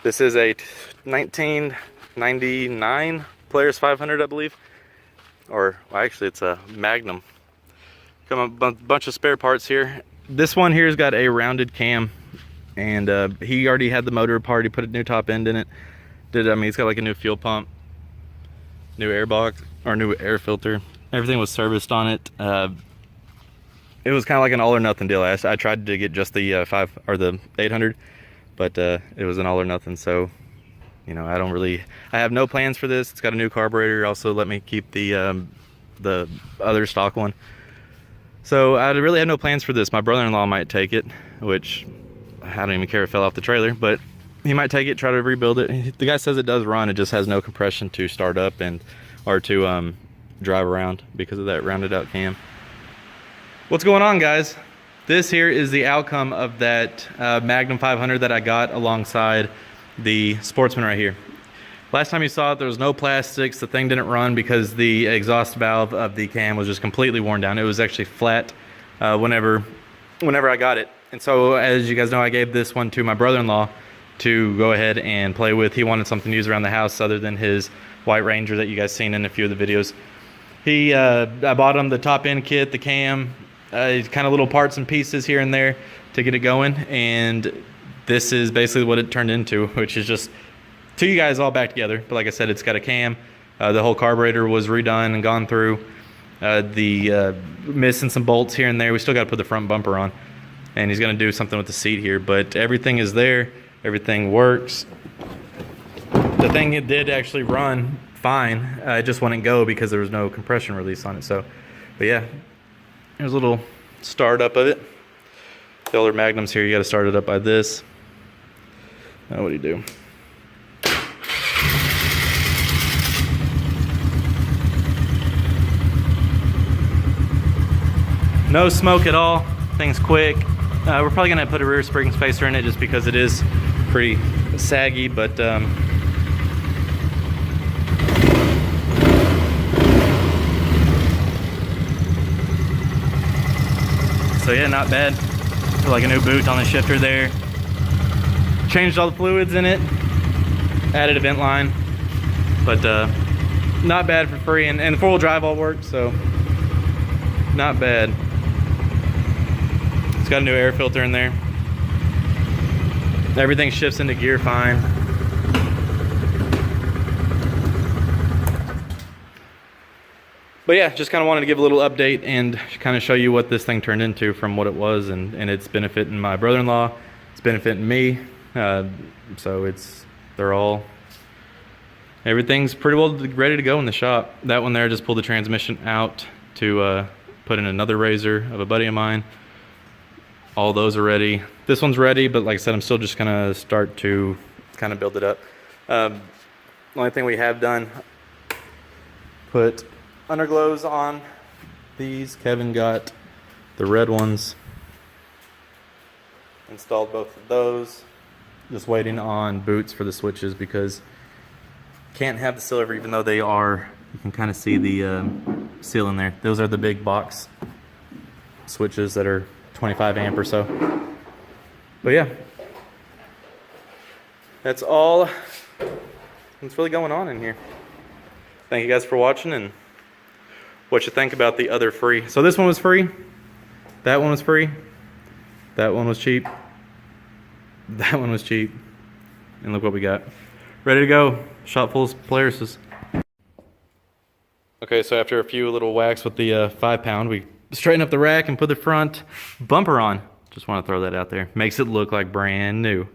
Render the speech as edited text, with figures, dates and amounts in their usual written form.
This is a 1999 Players 500, I believe. Or, well, actually, it's a Magnum. Come a bunch of spare parts here. This one here's got a rounded cam, and he already had the motor apart. He put a new top end in it. He's got like a new fuel pump, new air box, or new air filter. Everything was serviced on it. It was kind of like an all or nothing deal. I tried to get just the 800, but it was an all or nothing. So, you know, I have no plans for this. It's got a new carburetor. Also let me keep the other stock one. So I really had no plans for this. My brother-in-law might take it, which I don't even care if it fell off the trailer, but he might take it, try to rebuild it. The guy says it does run. It just has no compression to start up or to drive around because of that rounded out cam. What's going on, guys? This here is the outcome of that Magnum 500 that I got alongside the Sportsman right here. Last time you saw it, there was no plastics. The thing didn't run because the exhaust valve of the cam was just completely worn down. It was actually flat whenever I got it. And so, as you guys know, I gave this one to my brother-in-law to go ahead and play with. He wanted something to use around the house other than his White Ranger that you guys seen in a few of the videos. I bought him the top end kit, the cam, kind of little parts and pieces here and there to get it going. And this is basically what it turned into, which is just two you guys all back together. But like I said, it's got a cam. The whole carburetor was redone and gone through. Missing some bolts here and there. We still got to put the front bumper on. And he's going to do something with the seat here. But everything is there. Everything works. The thing it did actually run fine. It just wouldn't go because there was no compression release on it. So, but yeah, here's a little startup of it. The older Magnums here, you got to start it up by this. Now what do you do? No smoke at all. Thing's quick. We're probably gonna put a rear spring spacer in it just because it is pretty saggy, but so yeah, not bad. Put like a new boot on the shifter there. Changed all the fluids in it. Added a vent line, but not bad for free. And the four-wheel drive all worked, so not bad. It's got a new air filter in there. Everything shifts into gear fine. But yeah, just kind of wanted to give a little update and kind of show you what this thing turned into from what it was, and it's benefiting my brother-in-law. It's benefiting me. So everything's pretty well ready to go in the shop. That one there, just pulled the transmission out to put in another razor of a buddy of mine. All those are ready. This one's ready, but like I said, I'm still just gonna start to kind of build it up. The only thing we have done, put underglows on these. Kevin got the red ones. Installed both of those. Just waiting on boots for the switches because can't have the silver even though they are, you can kind of see the seal in there. Those are the big box switches that are 25 amp or so. But yeah, that's all that's really going on in here. Thank you guys for watching, and what you think about the other free. So this one was free, that one was free, that one was cheap, that one was cheap, and look what we got. Ready to go, shop full of Polaris's. Okay, so after a few little whacks with the 5-pound, we straighten up the rack and put the front bumper on. Just want to throw that out there. Makes it look like brand new.